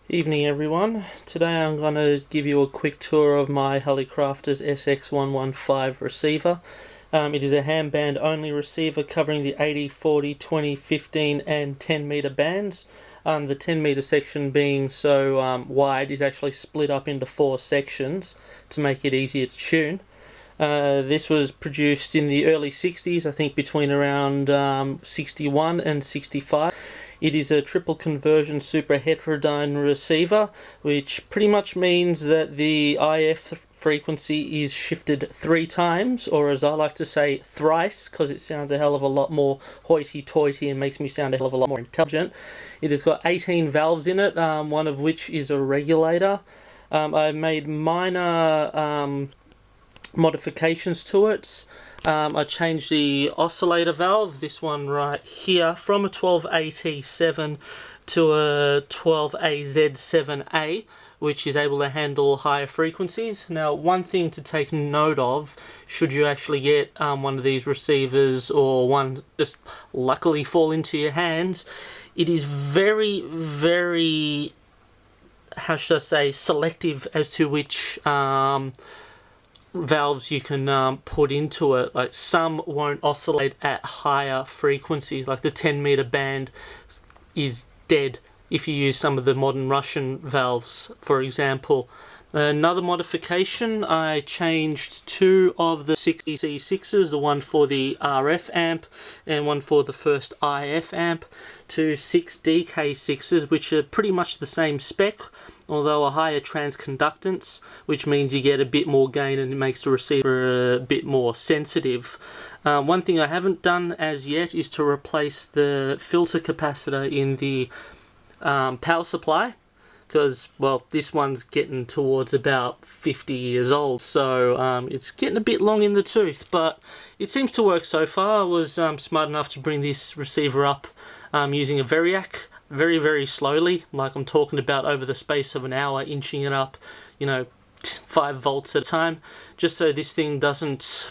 Evening everyone. Today I'm going to give you a quick tour of my Hallicrafters SX-115 receiver. It is a handband only receiver covering the 80, 40, 20, 15 and 10 meter bands. The 10 meter section being so wide is actually split up into 4 sections to make it easier to tune. This was produced in the early 60s, I think between around 61 and 65. It is a triple conversion super heterodyne receiver, which pretty much means that the IF frequency is shifted 3 times, or as I like to say, thrice, because it sounds a hell of a lot more hoity-toity and makes me sound a hell of a lot more intelligent. It has got 18 valves in it, one of which is a regulator. I've made minor modifications to it. I changed the oscillator valve, this one right here, from a 12AT7 to a 12AZ7A, which is able to handle higher frequencies. Now, one thing to take note of, should you actually get one of these receivers, or one just luckily fall into your hands, it is very, very, how should I say, selective as to which valves you can put into it. Like, some won't oscillate at higher frequencies, like the 10 meter band is dead if you use some of the modern Russian valves, for example. Another modification, I changed 2 of the 60C6s, the one for the RF amp and one for the first IF amp, to 6 DK6s, which are pretty much the same spec, although a higher transconductance, which means you get a bit more gain and it makes the receiver a bit more sensitive. One thing I haven't done as yet is to replace the filter capacitor in the power supply, because, well, this one's getting towards about 50 years old, so it's getting a bit long in the tooth, but it seems to work so far. I was smart enough to bring this receiver up using a Variac, very, very slowly, like I'm talking about over the space of an hour, inching it up, 5 volts at a time, just so this thing doesn't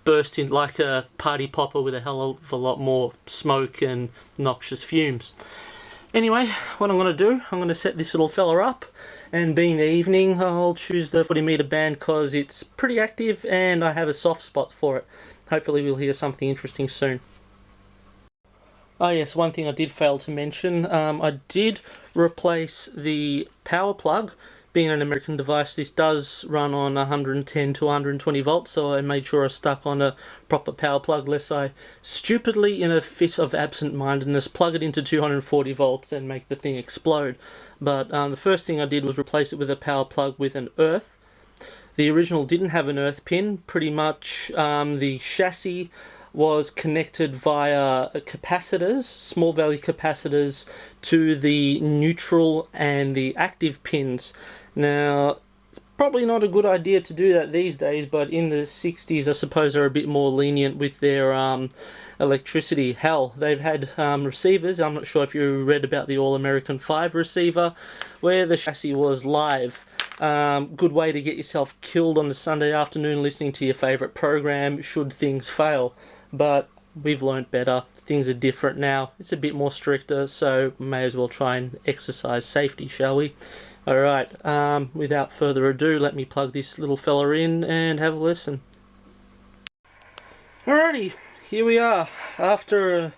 burst in like a party popper with a hell of a lot more smoke and noxious fumes. Anyway, what I'm going to do, I'm going to set this little fella up, and being the evening, I'll choose the 40 meter band because it's pretty active and I have a soft spot for it. Hopefully we'll hear something interesting soon. Oh yes, one thing I did fail to mention, I did replace the power plug. Being an American device, this does run on 110 to 120 volts, so I made sure I stuck on a proper power plug, lest I stupidly, in a fit of absent-mindedness, plug it into 240 volts and make the thing explode. But the first thing I did was replace it with a power plug with an earth. The original didn't have an earth pin. Pretty much the chassis was connected via capacitors, small value capacitors, to the neutral and the active pins. Now, it's probably not a good idea to do that these days, but in the 60s I suppose they're a bit more lenient with their electricity. Hell, they've had receivers, I'm not sure if you read about the All-American 5 receiver, where the chassis was live. Good way to get yourself killed on a Sunday afternoon listening to your favourite program should things fail. But we've learnt better. Things are different now. It's a bit more stricter, so may as well try and exercise safety, shall we? Alright, without further ado, let me plug this little fella in and have a listen. Alrighty, here we are. After a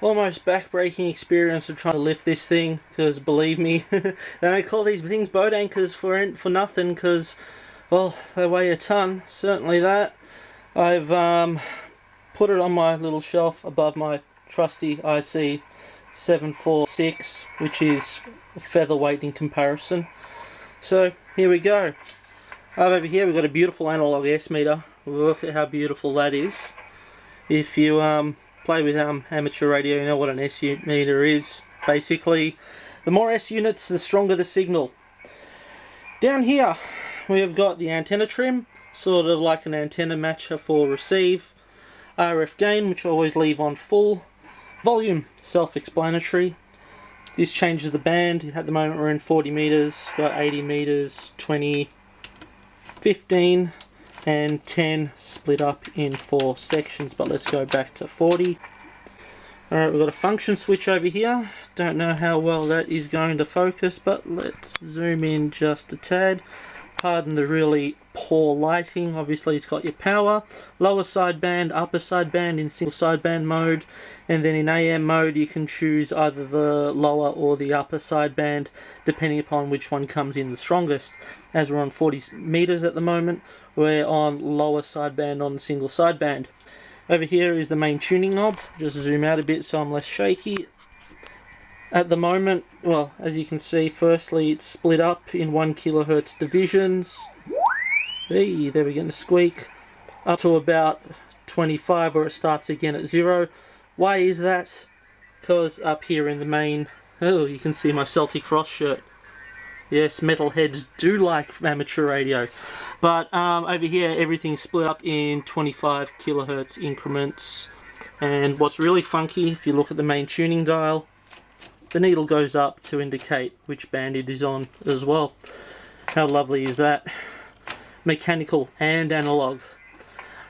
almost back-breaking experience of trying to lift this thing, because believe me, they don't call these things boat anchors for nothing, because, well, they weigh a ton, certainly that. I've put it on my little shelf above my trusty IC 746, which is featherweight in comparison. So here we go. Over here we've got a beautiful analog S meter. Look at how beautiful that is. If you play with amateur radio, you know what an S meter is. Basically, the more S units, the stronger the signal. Down here we have got the antenna trim, sort of like an antenna matcher for receive. RF gain, which I always leave on full. Volume, self-explanatory. This changes the band. At the moment we're in 40 meters, got 80 meters, 20, 15 and 10 split up in 4 sections, but let's go back to 40. Alright, we've got a function switch over here. Don't know how well that is going to focus, but let's zoom in just a tad. Pardon the really poor lighting. Obviously it's got your power, lower sideband, upper sideband in single sideband mode, and then in AM mode you can choose either the lower or the upper sideband depending upon which one comes in the strongest. As we're on 40 meters at the moment, we're on lower sideband on single sideband. Over here is the main tuning knob. Just zoom out a bit so I'm less shaky. At the moment, well, as you can see, firstly it's split up in 1 kHz divisions. Hey, there we're getting a squeak. Up to about 25 where it starts again at 0. Why is that? Because up here in the main, oh, you can see my Celtic Frost shirt. Yes, metalheads do like amateur radio. But over here, everything's split up in 25 kHz increments. And what's really funky, if you look at the main tuning dial, the needle goes up to indicate which band it is on as well. How lovely is that? Mechanical and analog.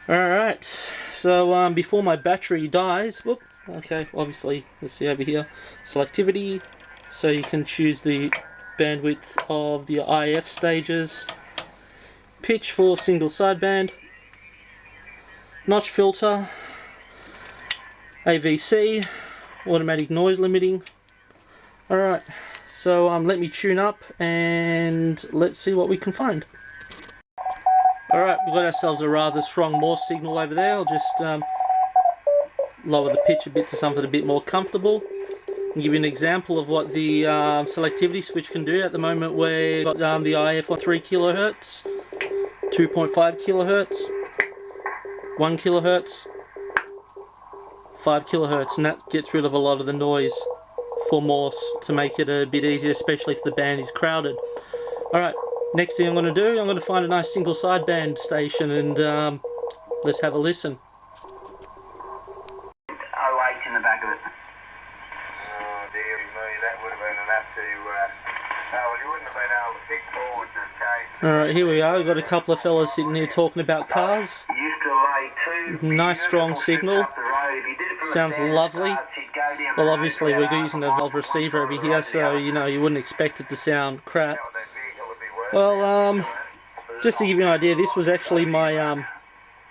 Alright, so before my battery dies, whoop, okay, obviously, let's see over here, selectivity, so you can choose the bandwidth of the IF stages, pitch for single sideband, notch filter, AVC, automatic noise limiting. Alright, so let me tune up and let's see what we can find. Alright, we've got ourselves a rather strong Morse signal over there. I'll just lower the pitch a bit to something a bit more comfortable. I'll give you an example of what the selectivity switch can do. At the moment we've got the IF on 3 kHz, 2.5 kHz, 1 kHz, 5 kHz, and that gets rid of a lot of the noise for Morse to make it a bit easier, especially if the band is crowded. Alright, next thing I'm going to do, I'm going to find a nice single sideband station and let's have a listen. 08 in the back of it. Oh dear me, that would have been enough to, well, you wouldn't have been able to pick forward this case. Alright, here we are. We've got a couple of fellas sitting here talking about cars. Used to lay 2 Nice strong signal. Sounds lovely. Well, obviously we're using a valve receiver over here, so you know you wouldn't expect it to sound crap. Well, just to give you an idea, this was actually my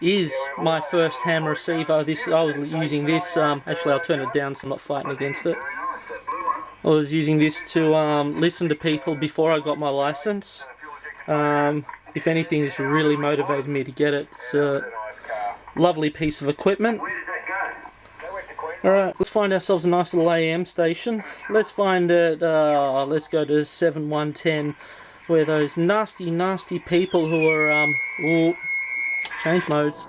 is my first ham receiver. I was using this. Actually, I'll turn it down so I'm not fighting against it. I was using this to listen to people before I got my license. If anything, this really motivated me to get it. It's a lovely piece of equipment. Alright, let's find ourselves a nice little AM station. Let's find it, let's go to 7110, where those nasty, nasty people who are, ooh, let's change modes.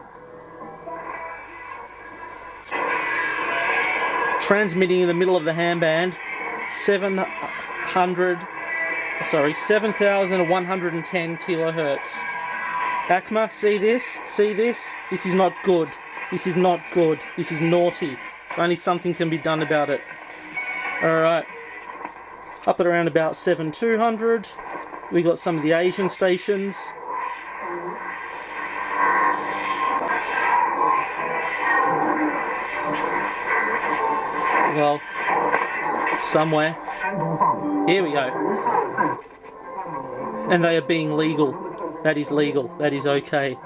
Transmitting in the middle of the ham band, 7,110 kilohertz. Acma, see this? See this? This is not good. This is not good. This is naughty. If only something can be done about it. Alright. Up at around about 7,200. We got some of the Asian stations. Well, somewhere. Here we go. And they are being legal. That is legal. That is okay.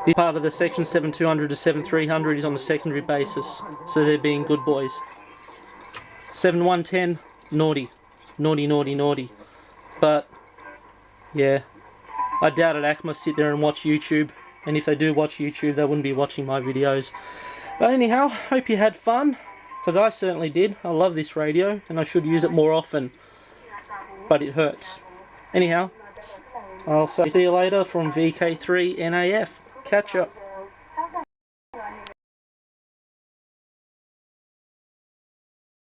This part of the section 7200 to 7300 is on a secondary basis, so they're being good boys. 7110, naughty. Naughty, naughty, naughty. But, yeah, I doubt it ACMA sit there and watch YouTube, and if they do watch YouTube, they wouldn't be watching my videos. But anyhow, hope you had fun, because I certainly did. I love this radio, and I should use it more often, but it hurts. Anyhow, I'll see you later from VK3 NAF. Catch up.